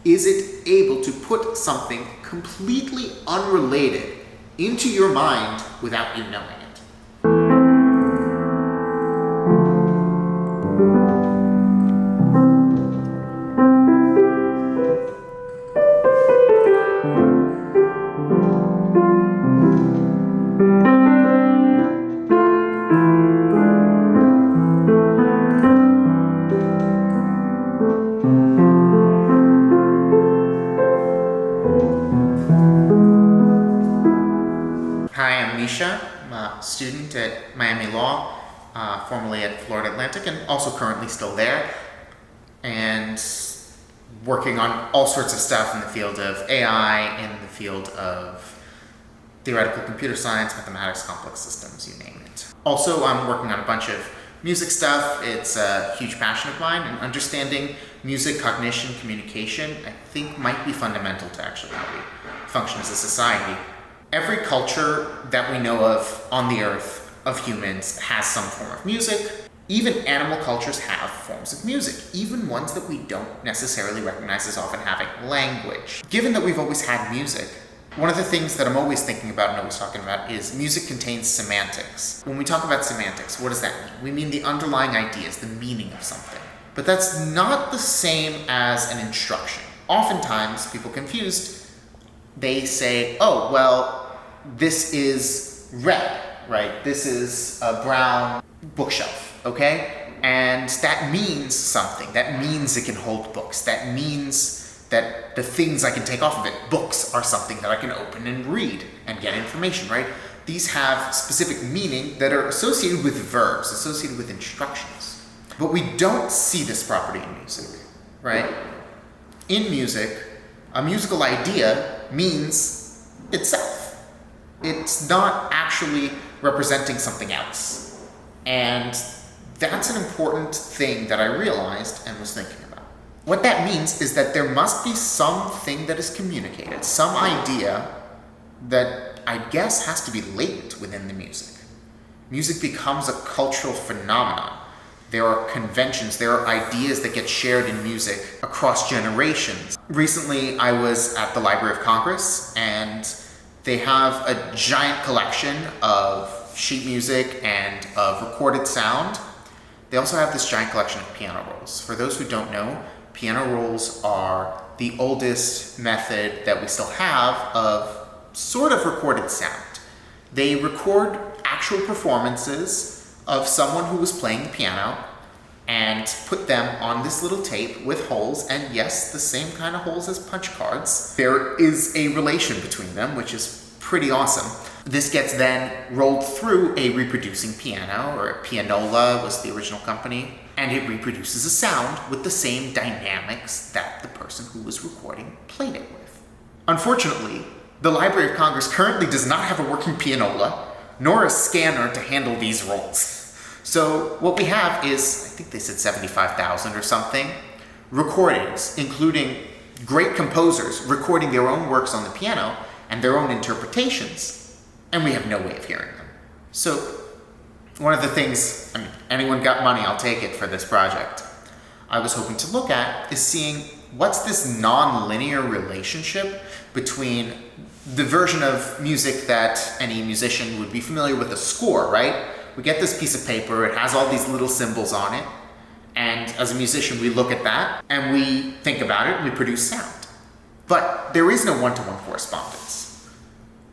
Is it able to put something completely unrelated into your mind without you knowing it? Hi, I'm Misha. I'm a student at Miami Law, formerly at Florida Atlantic, and also currently still there, and working on all sorts of stuff in the field of AI, in the field of theoretical computer science, mathematics, complex systems, you name it. Also, I'm working on a bunch of music stuff. It's a huge passion of mine, and understanding music, cognition, communication, I think might be fundamental to actually how we function as a society. Every culture that we know of on the earth of humans has some form of music. Even animal cultures have forms of music, even ones that we don't necessarily recognize as often having language. Given that we've always had music, one of the things that I'm always thinking about and always talking about is music contains semantics. When we talk about semantics, what does that mean? We mean the underlying ideas, the meaning of something. But that's not the same as an instruction. Oftentimes, people confused, they say, oh, well, this is red, right? This is a brown bookshelf, okay? And that means something. That means it can hold books. That means that the things I can take off of it, books, are something that I can open and read and get information, right? These have specific meaning that are associated with verbs, associated with instructions. But we don't see this property in music, right? In music, a musical idea means itself. It's not actually representing something else. And that's an important thing that I realized and was thinking about. What that means is that there must be something that is communicated, some idea that I guess has to be latent within the music. Music becomes a cultural phenomenon. There are conventions, there are ideas that get shared in music across generations. Recently, I was at the Library of Congress, and they have a giant collection of sheet music and of recorded sound. They also have this giant collection of piano rolls. For those who don't know, piano rolls are the oldest method that we still have of sort of recorded sound. They record actual performances of someone who was playing the piano and put them on this little tape with holes, and yes, the same kind of holes as punch cards. There is a relation between them, which is pretty awesome. This gets then rolled through a reproducing piano, or a pianola was the original company, and it reproduces a sound with the same dynamics that the person who was recording played it with. Unfortunately, the Library of Congress currently does not have a working pianola, nor a scanner to handle these rolls. So what we have is, I think they said 75,000 or something, recordings, including great composers recording their own works on the piano and their own interpretations, and we have no way of hearing them. So one of the things, anyone got money, I'll take it for this project, I was hoping to look at is seeing what's this non-linear relationship between the version of music that any musician would be familiar with, a score, right? We get this piece of paper, it has all these little symbols on it, and as a musician we look at that and we think about it and we produce sound. But there is no one-to-one correspondence.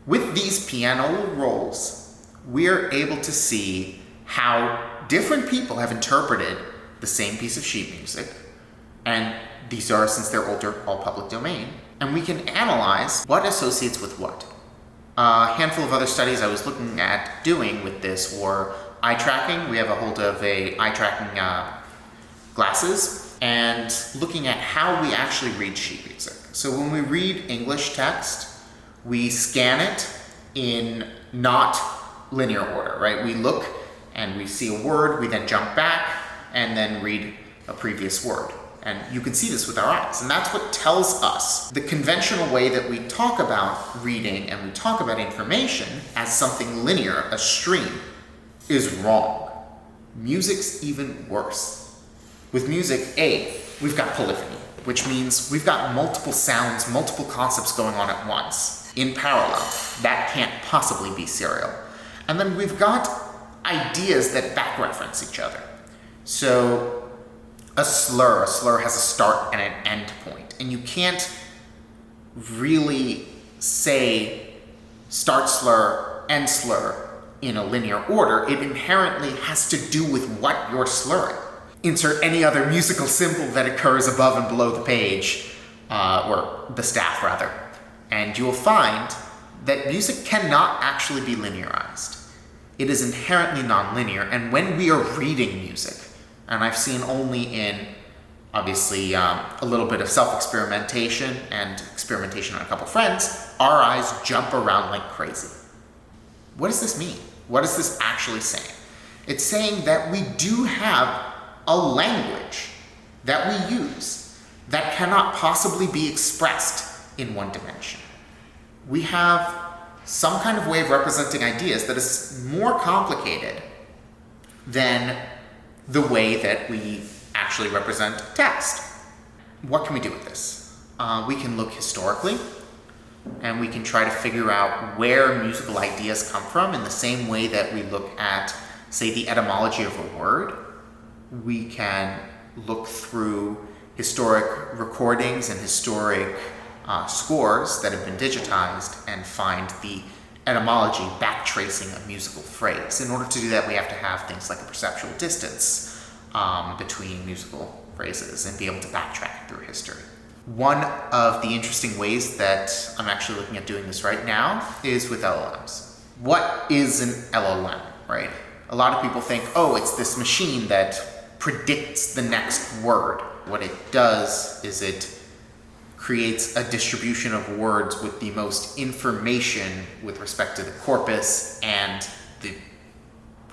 With these piano rolls, we are able to see how different people have interpreted the same piece of sheet music, and these are, since they're older, all public domain, and we can analyze what associates with what. A handful of other studies I was looking at doing with this were eye tracking. We have a hold of a eye tracking glasses, and looking at how we actually read sheet music. So when we read English text, we scan it in not linear order, right? We look and we see a word, we then jump back and then read a previous word. And you can see this with our eyes. And that's what tells us the conventional way that we talk about reading and we talk about information as something linear, a stream, is wrong. Music's even worse. With music, we've got polyphony. which means we've got multiple sounds, multiple concepts going on at once, in parallel. That can't possibly be serial. And then we've got ideas that back-reference each other. So a slur has a start and an end point, and you can't really say start slur, end slur in a linear order. It inherently has to do with what you're slurring. Insert any other musical symbol that occurs above and below the page, or the staff rather, and you will find that music cannot actually be linearized. It is inherently nonlinear, and when we are reading music, and I've seen only in, obviously, a little bit of self-experimentation and experimentation on a couple friends, our eyes jump around like crazy. What does this mean? What is this actually saying? It's saying that we do have a language that we use that cannot possibly be expressed in one dimension. We have some kind of way of representing ideas that is more complicated than the way that we actually represent text. What can we do with this? We can look historically, and we can try to figure out where musical ideas come from in the same way that we look at, say, the etymology of a word. We can look through historic recordings and historic scores that have been digitized and find the etymology, backtracing a musical phrase. In order to do that, we have to have things like a perceptual distance between musical phrases and be able to backtrack through history. One of the interesting ways that I'm actually looking at doing this right now is with LLMs. What is an LLM, right? A lot of people think, oh, it's this machine that predicts the next word. What it does is it creates a distribution of words with the most information with respect to the corpus and the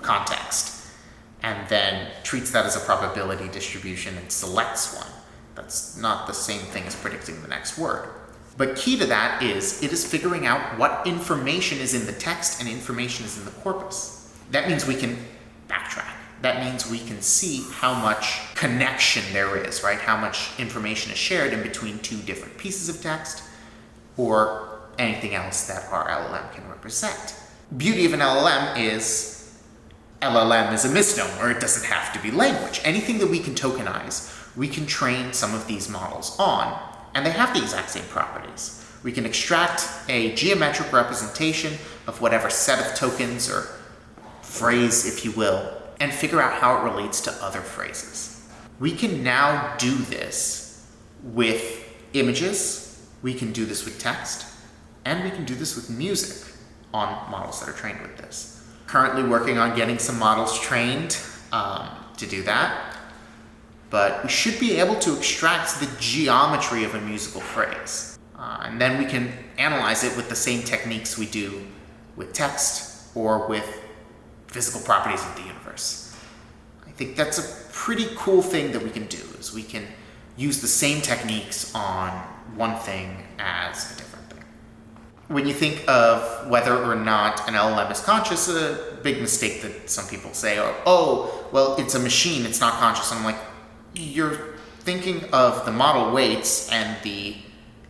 context, and then treats that as a probability distribution and selects one. That's not the same thing as predicting the next word. But key to that is it is figuring out what information is in the text and information is in the corpus. That means we can backtrack. That means we can see how much connection there is, right? How much information is shared in between two different pieces of text or anything else that our LLM can represent. Beauty of an LLM is a misnomer. It doesn't have to be language. Anything that we can tokenize, we can train some of these models on, and they have the exact same properties. We can extract a geometric representation of whatever set of tokens or phrase, if you will, and figure out how it relates to other phrases. We can now do this with images, we can do this with text, and we can do this with music on models that are trained with this. Currently working on getting some models trained to do that, but we should be able to extract the geometry of a musical phrase. And then we can analyze it with the same techniques we do with text or with physical properties of the universe. I think that's a pretty cool thing that we can do, is we can use the same techniques on one thing as a different thing. When you think of whether or not an LLM is conscious, a big mistake that some people say, oh, well, it's a machine, it's not conscious. And I'm like, you're thinking of the model weights and the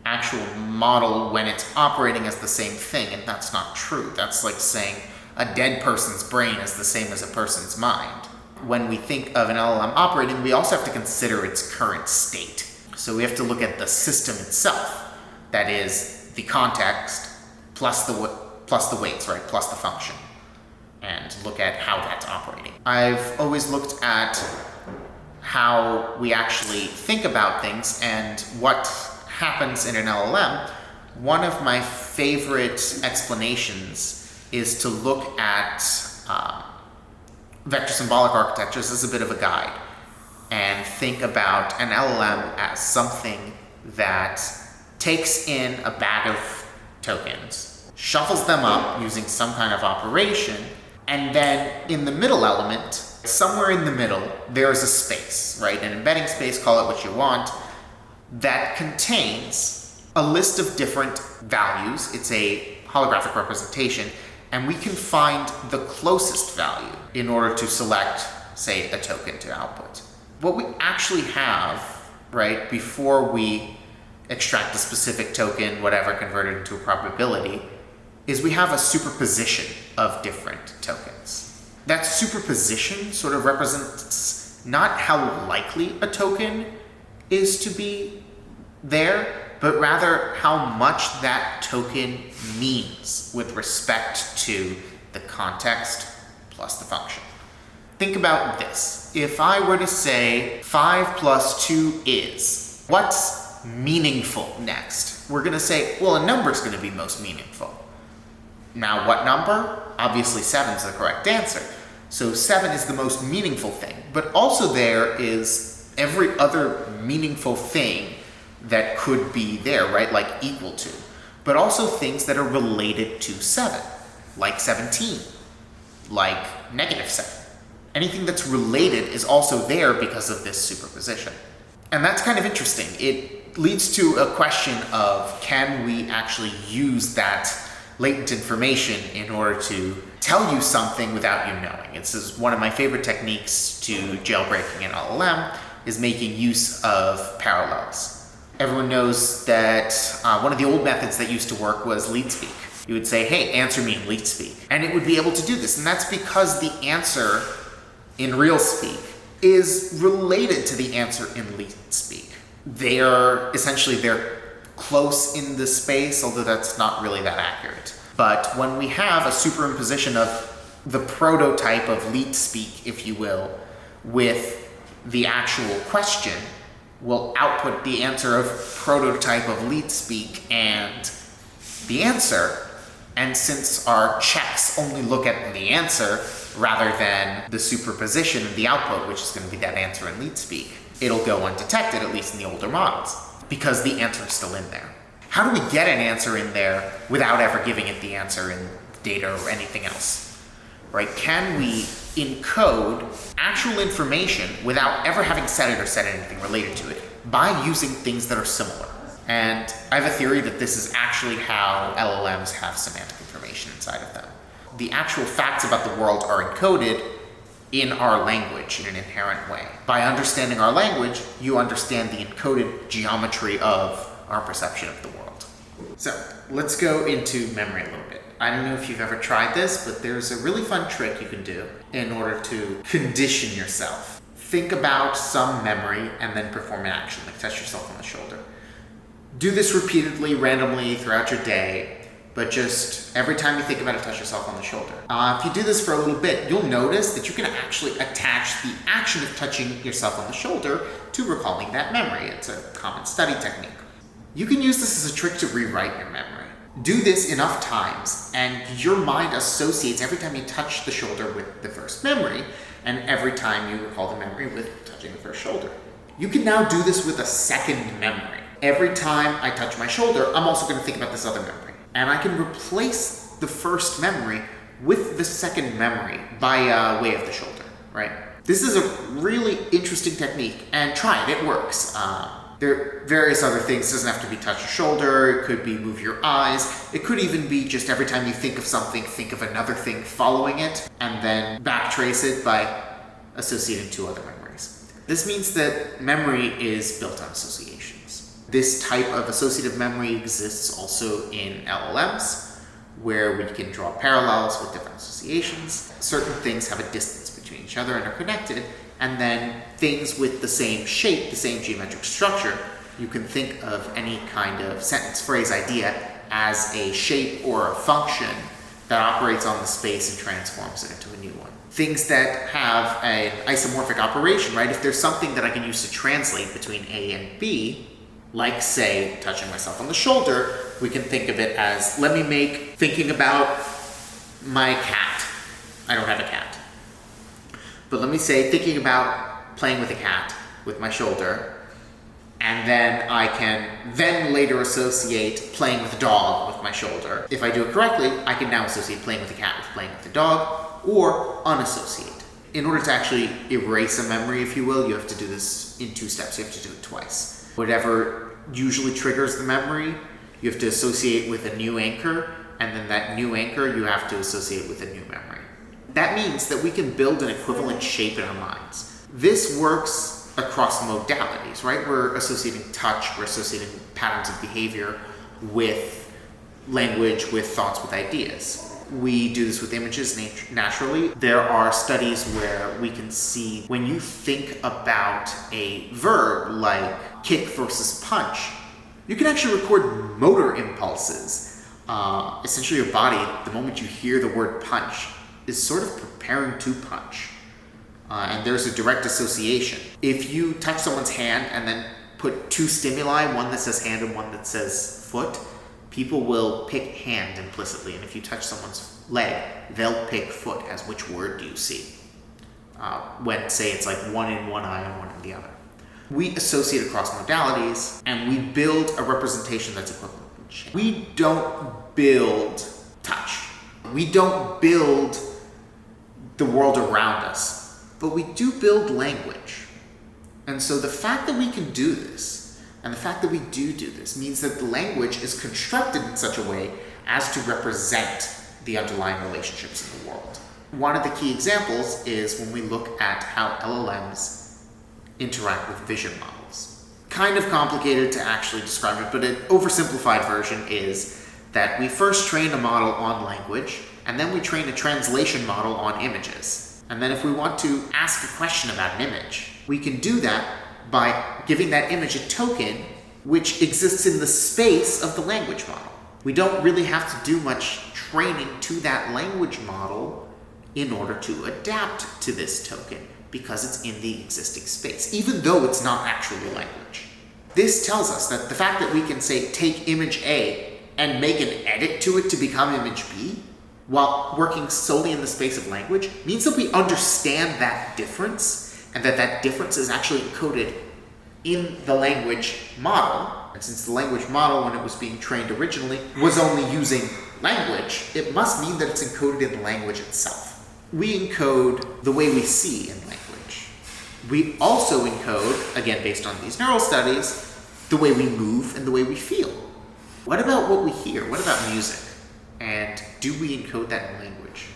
actual model when it's operating as the same thing, and that's not true. That's like saying a dead person's brain is the same as a person's mind. When we think of an LLM operating, we also have to consider its current state. So we have to look at the system itself, that is the context plus the weights, right, plus the function, and look at how that's operating. I've always looked at how we actually think about things and what happens in an LLM. One of my favorite explanations is to look at vector symbolic architectures as a bit of a guide and think about an LLM as something that takes in a bag of tokens, shuffles them up using some kind of operation, and then in the middle element, somewhere in the middle, there is a space, right? An embedding space, call it what you want, that contains a list of different values. It's a holographic representation, and we can find the closest value in order to select, say, a token to output. What we actually have right, before we extract a specific token, whatever, convert it into a probability, is we have a superposition of different tokens. That superposition sort of represents not how likely a token is to be there, but rather how much that token means with respect to the context plus the function. Think about this. If I were to say 5 plus 2 is, what's meaningful next? We're going to say, well, a number is going to be most meaningful. Now, what number? Obviously 7 is the correct answer. So 7 is the most meaningful thing. But also there is every other meaningful thing that could be there, right? Like equal to. But also things that are related to 7, like 17, like -7. Anything that's related is also there because of this superposition. And that's kind of interesting. It leads to a question of, can we actually use that latent information in order to tell you something without you knowing? This is one of my favorite techniques to jailbreaking an LLM, is making use of parallels. Everyone knows that one of the old methods that used to work was leet speak. You would say, hey, answer me in leet speak. And it would be able to do this. And that's because the answer in real speak is related to the answer in leet speak. They're close in the space, although that's not really that accurate. But when we have a superimposition of the prototype of leet speak, if you will, with the actual question, we'll output the answer of prototype of leet speak and the answer. And since our checks only look at the answer rather than the superposition of the output, which is going to be that answer in leet speak, it'll go undetected, at least in the older models, because the answer is still in there. How do we get an answer in there without ever giving it the answer in data or anything else? Right? Can we encode actual information without ever having said it or said anything related to it by using things that are similar? And I have a theory that this is actually how LLMs have semantic information inside of them. The actual facts about the world are encoded in our language in an inherent way. By understanding our language, you understand the encoded geometry of our perception of the world. So let's go into memory a little bit. I don't know if you've ever tried this, but there's a really fun trick you can do in order to condition yourself. Think about some memory and then perform an action, like touch yourself on the shoulder. Do this repeatedly, randomly throughout your day, but just every time you think about it, touch yourself on the shoulder. If you do this for a little bit, you'll notice that you can actually attach the action of touching yourself on the shoulder to recalling that memory. It's a common study technique. You can use this as a trick to rewrite your memory. Do this enough times, and your mind associates every time you touch the shoulder with the first memory, and every time you recall the memory with touching the first shoulder. You can now do this with a second memory. Every time I touch my shoulder, I'm also going to think about this other memory. And I can replace the first memory with the second memory by way of the shoulder, right? This is a really interesting technique, and try it, it works. There are various other things. It doesn't have to be touch your shoulder, it could be move your eyes, it could even be just every time you think of something, think of another thing following it, and then backtrace it by associating two other memories. This means that memory is built on associations. This type of associative memory exists also in LLMs, where we can draw parallels with different associations. Certain things have a distance between each other and are connected, and then things with the same shape, the same geometric structure, you can think of any kind of sentence, phrase, idea as a shape or a function that operates on the space and transforms it into a new one. Things that have an isomorphic operation, right? If there's something that I can use to translate between A and B, like, say, touching myself on the shoulder, we can think of it as, let me make thinking about my cat. I don't have a cat. But let me say thinking about playing with a cat with my shoulder, and then I can then later associate playing with a dog with my shoulder. If I do it correctly, I can now associate playing with a cat with playing with a dog, or unassociate. In order to actually erase a memory, if you will, you have to do this in 2 steps. You have to do it twice. Whatever usually triggers the memory, you have to associate with a new anchor, and then that new anchor you have to associate with a new memory. That means that we can build an equivalent shape in our minds. This works across modalities, right? We're associating touch, we're associating patterns of behavior with language, with thoughts, with ideas. We do this with images naturally. There are studies where we can see when you think about a verb like kick versus punch, you can actually record motor impulses. Essentially your body, the moment you hear the word punch, is sort of preparing to punch. And there's a direct association. If you touch someone's hand and then put two stimuli, one that says hand and one that says foot, people will pick hand implicitly. And if you touch someone's leg, they'll pick foot as which word do you see. When, say, it's like one in one eye and one in the other. We associate across modalities, and we build a representation that's equivalent. We don't build touch. We don't build the world around us, but we do build language. And so the fact that we can do this, and the fact that we do this, means that the language is constructed in such a way as to represent the underlying relationships in the world. One of the key examples is when we look at how LLMs interact with vision models. Kind of complicated to actually describe it, but an oversimplified version is that we first train a model on language, and then we train a translation model on images. And then if we want to ask a question about an image, we can do that by giving that image a token which exists in the space of the language model. We don't really have to do much training to that language model in order to adapt to this token because it's in the existing space, even though it's not actually language. This tells us that the fact that we can say, take image A and make an edit to it to become image B, while working solely in the space of language, means that we understand that difference, and that difference is actually encoded in the language model. And since the language model, when it was being trained originally, was only using language, it must mean that it's encoded in the language itself. We encode the way we see in language. We also encode, again based on these neural studies, the way we move and the way we feel. What about what we hear? What about music? And do we encode that in language?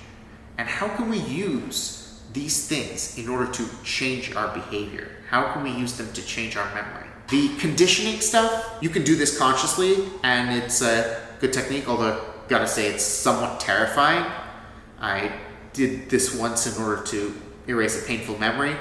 And how can we use these things in order to change our behavior? How can we use them to change our memory? The conditioning stuff, you can do this consciously, and it's a good technique, although I've got to say it's somewhat terrifying. I did this once in order to erase a painful memory,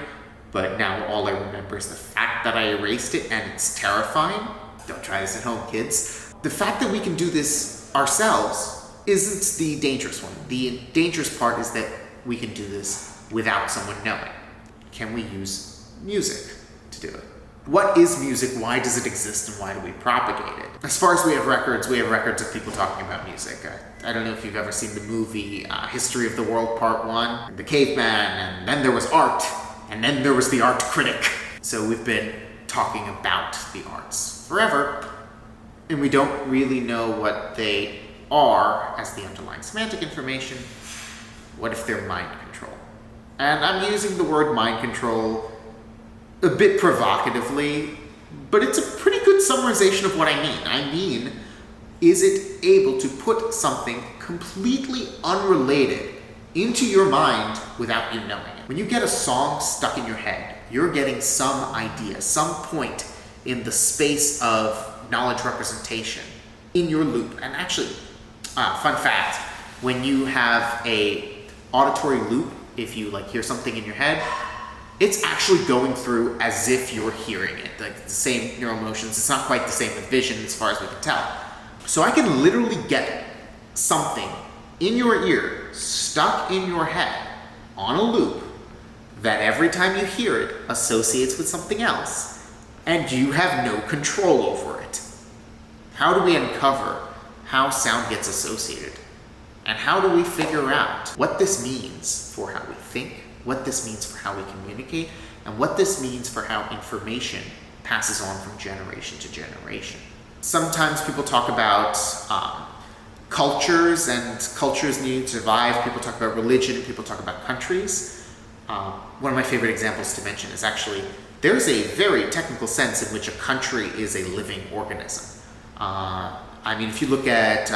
but now all I remember is the fact that I erased it, and it's terrifying. Don't try this at home, kids. The fact that we can do this ourselves isn't the dangerous one. The dangerous part is that we can do this without someone knowing. Can we use music to do it? What is music? Why does it exist? And why do we propagate it? As far as we have records of people talking about music. I don't know if you've ever seen the movie History of the World Part 1, The Caveman, and then there was art, and then there was the art critic. So we've been talking about the arts forever, and we don't really know what they are as the underlying semantic information. What if they're mind control? And I'm using the word mind control a bit provocatively, but it's a pretty good summarization of what I mean. I mean, is it able to put something completely unrelated into your mind without you knowing it? When you get a song stuck in your head, you're getting some idea, some point in the space of knowledge representation in your loop. And actually, fun fact, when you have a auditory loop, if you hear something in your head, it's actually going through as if you're hearing it, like the same neural motions. It's not quite the same with vision as far as we can tell. So I can literally get something in your ear, stuck in your head, on a loop, that every time you hear it associates with something else, and you have no control over it. How do we uncover how sound gets associated? And how do we figure out what this means for how we think, what this means for how we communicate, and what this means for how information passes on from generation to generation? Sometimes people talk about cultures, and cultures need to survive. People talk about religion, people talk about countries. One of my favorite examples to mention is actually, there's a very technical sense in which a country is a living organism. If you look at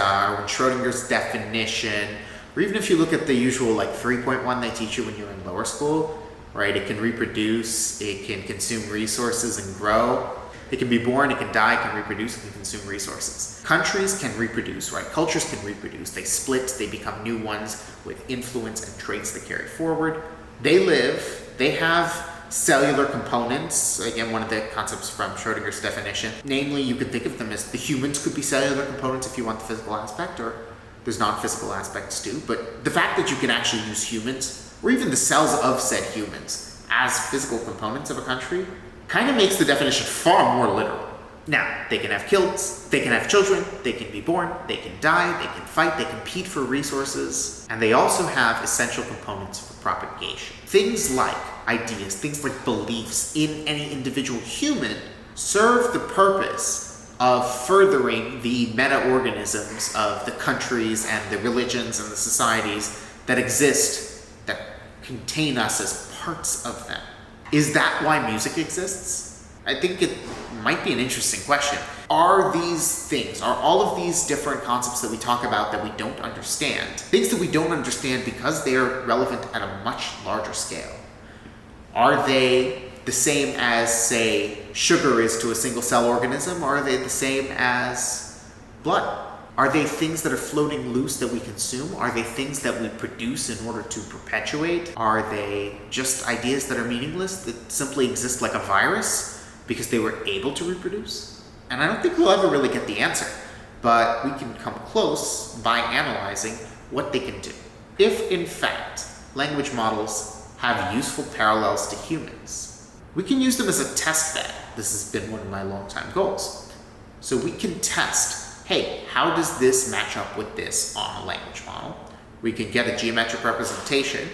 Schrodinger's definition, or even if you look at the usual 3.1 they teach you when you're in lower school, right? It can reproduce, it can consume resources and grow. It can be born, it can die, it can reproduce, it can consume resources. Countries can reproduce, right? Cultures can reproduce. They split, they become new ones with influence and traits that carry forward. They live, they have cellular components. Again, one of the concepts from Schrödinger's definition. Namely, you could think of them as the humans could be cellular components if you want the physical aspect, or there's non-physical aspects too. But the fact that you can actually use humans, or even the cells of said humans, as physical components of a country, kind of makes the definition far more literal. Now, they can have kids, they can have children, they can be born, they can die, they can fight, they compete for resources, and they also have essential components for propagation. Things like ideas, things like beliefs in any individual human serve the purpose of furthering the meta-organisms of the countries and the religions and the societies that exist, that contain us as parts of them. Is that why music exists? I think it might be an interesting question. Are these things, are all of these different concepts that we talk about that we don't understand, things that we don't understand because they are relevant at a much larger scale? Are they the same as, say, sugar is to a single cell organism, or are they the same as blood? Are they things that are floating loose that we consume? Are they things that we produce in order to perpetuate? Are they just ideas that are meaningless, that simply exist like a virus because they were able to reproduce? And I don't think we'll ever really get the answer, but we can come close by analyzing what they can do. If, in fact, language models have useful parallels to humans, we can use them as a test bed. This has been one of my long-time goals. So we can test, hey, how does this match up with this on a language model? We can get a geometric representation,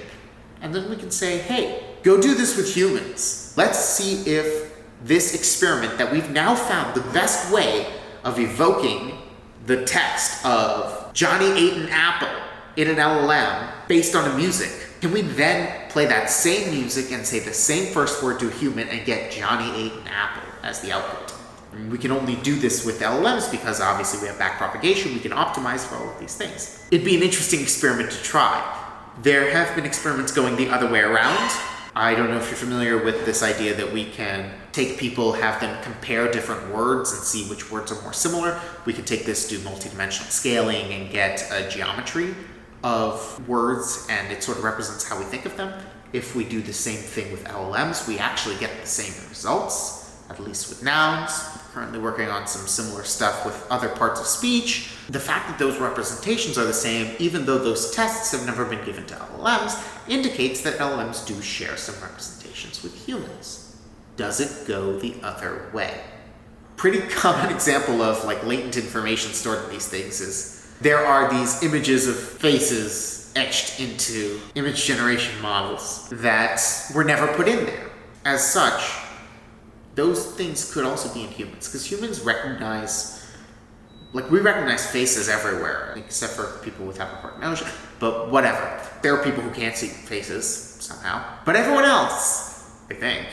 and then we can say, hey, go do this with humans. Let's see if this experiment that we've now found the best way of evoking the text of Johnny ate an apple in an LLM based on a music. Can we then play that same music and say the same first word to a human and get Johnny ate an apple as the output? And we can only do this with LLMs because obviously we have backpropagation, we can optimize for all of these things. It'd be an interesting experiment to try. There have been experiments going the other way around. I don't know if you're familiar with this idea that we can take people, have them compare different words and see which words are more similar. We can take this, do multidimensional scaling, and get a geometry of words, and it sort of represents how we think of them. If we do the same thing with LLMs, we actually get the same results, at least with nouns. We're currently working on some similar stuff with other parts of speech. The fact that those representations are the same, even though those tests have never been given to LLMs, indicates that LLMs do share some representations with humans. Does it go the other way? Pretty common example of like latent information stored in these things is there are these images of faces etched into image generation models that were never put in there. As such, those things could also be in humans, because humans recognize, like we recognize faces everywhere, except for people with hyperpigmentation, but whatever. There are people who can't see faces somehow, but everyone else, I think,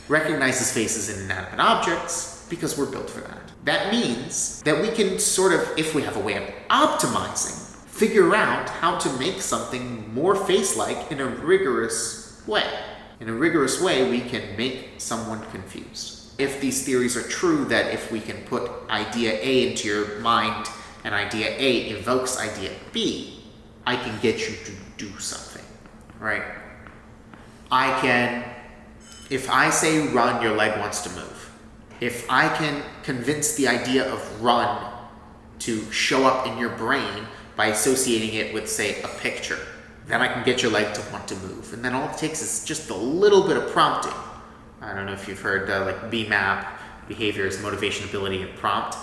recognizes faces in inanimate objects because we're built for that. That means that we can sort of, if we have a way of optimizing, figure out how to make something more face-like in a rigorous way. In a rigorous way, we can make someone confused. If these theories are true, that if we can put idea A into your mind and idea A evokes idea B, I can get you to do something, right? I can, if I say run, your leg wants to move. If I can convince the idea of run to show up in your brain by associating it with, say, a picture, then I can get your leg to want to move. And then all it takes is just a little bit of prompting. I don't know if you've heard like BMAP, behaviors, motivation, ability, and prompt.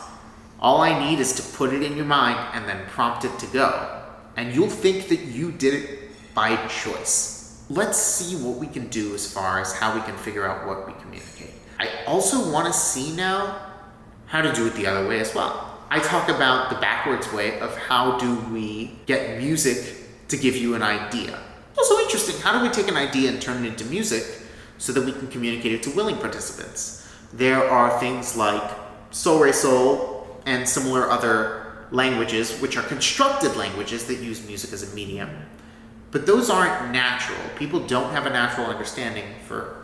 All I need is to put it in your mind and then prompt it to go. And you'll think that you did it by choice. Let's see what we can do as far as how we can figure out what we communicate. I also want to see now how to do it the other way as well. I talk about the backwards way of how do we get music to give you an idea. Also interesting, how do we take an idea and turn it into music so that we can communicate it to willing participants? There are things like Sol Re Sol and similar other languages which are constructed languages that use music as a medium. But those aren't natural. People don't have a natural understanding for,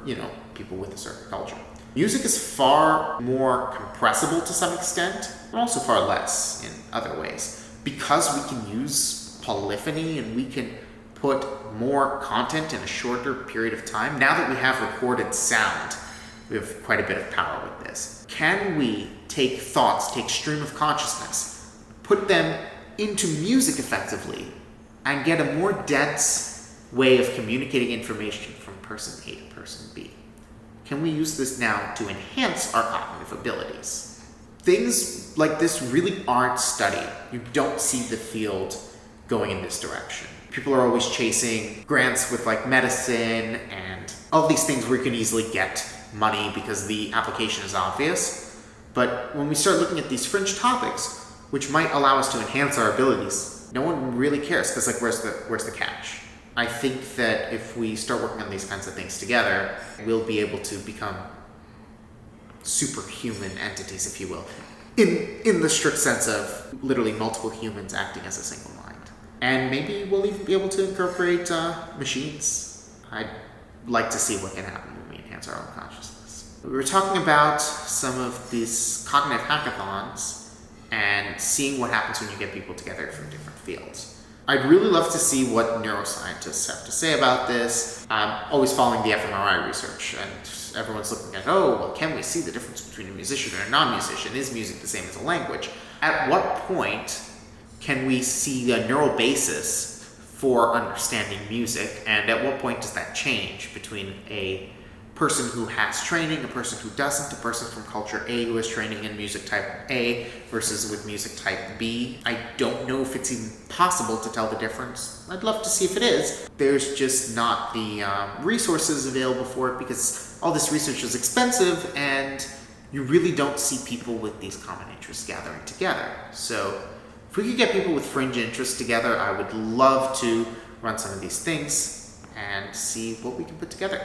people with a certain culture. Music is far more compressible to some extent, but also far less in other ways. Because we can use polyphony and we can put more content in a shorter period of time, now that we have recorded sound, we have quite a bit of power with this. Can we take thoughts, take stream of consciousness, put them into music effectively, and get a more dense way of communicating information from person A to person B? Can we use this now to enhance our cognitive abilities? Things like this really aren't studied. You don't see the field going in this direction. People are always chasing grants with like medicine and all these things where you can easily get money because the application is obvious. But when we start looking at these fringe topics, which might allow us to enhance our abilities, no one really cares because where's the catch? I think that if we start working on these kinds of things together, we'll be able to become superhuman entities, if you will, in the strict sense of literally multiple humans acting as a single mind. And maybe we'll even be able to incorporate machines. I'd like to see what can happen when we enhance our own consciousness. We were talking about some of these cognitive hackathons and seeing what happens when you get people together from different fields. I'd really love to see what neuroscientists have to say about this. I'm always following the fMRI research, and everyone's looking at, can we see the difference between a musician and a non-musician? Is music the same as a language? At what point can we see a neural basis for understanding music, and at what point does that change between a person who has training, a person who doesn't, a person from culture A who has training in music type A versus with music type B? I don't know if it's even possible to tell the difference. I'd love to see if it is. There's just not the resources available for it because all this research is expensive and you really don't see people with these common interests gathering together. So if we could get people with fringe interests together, I would love to run some of these things and see what we can put together.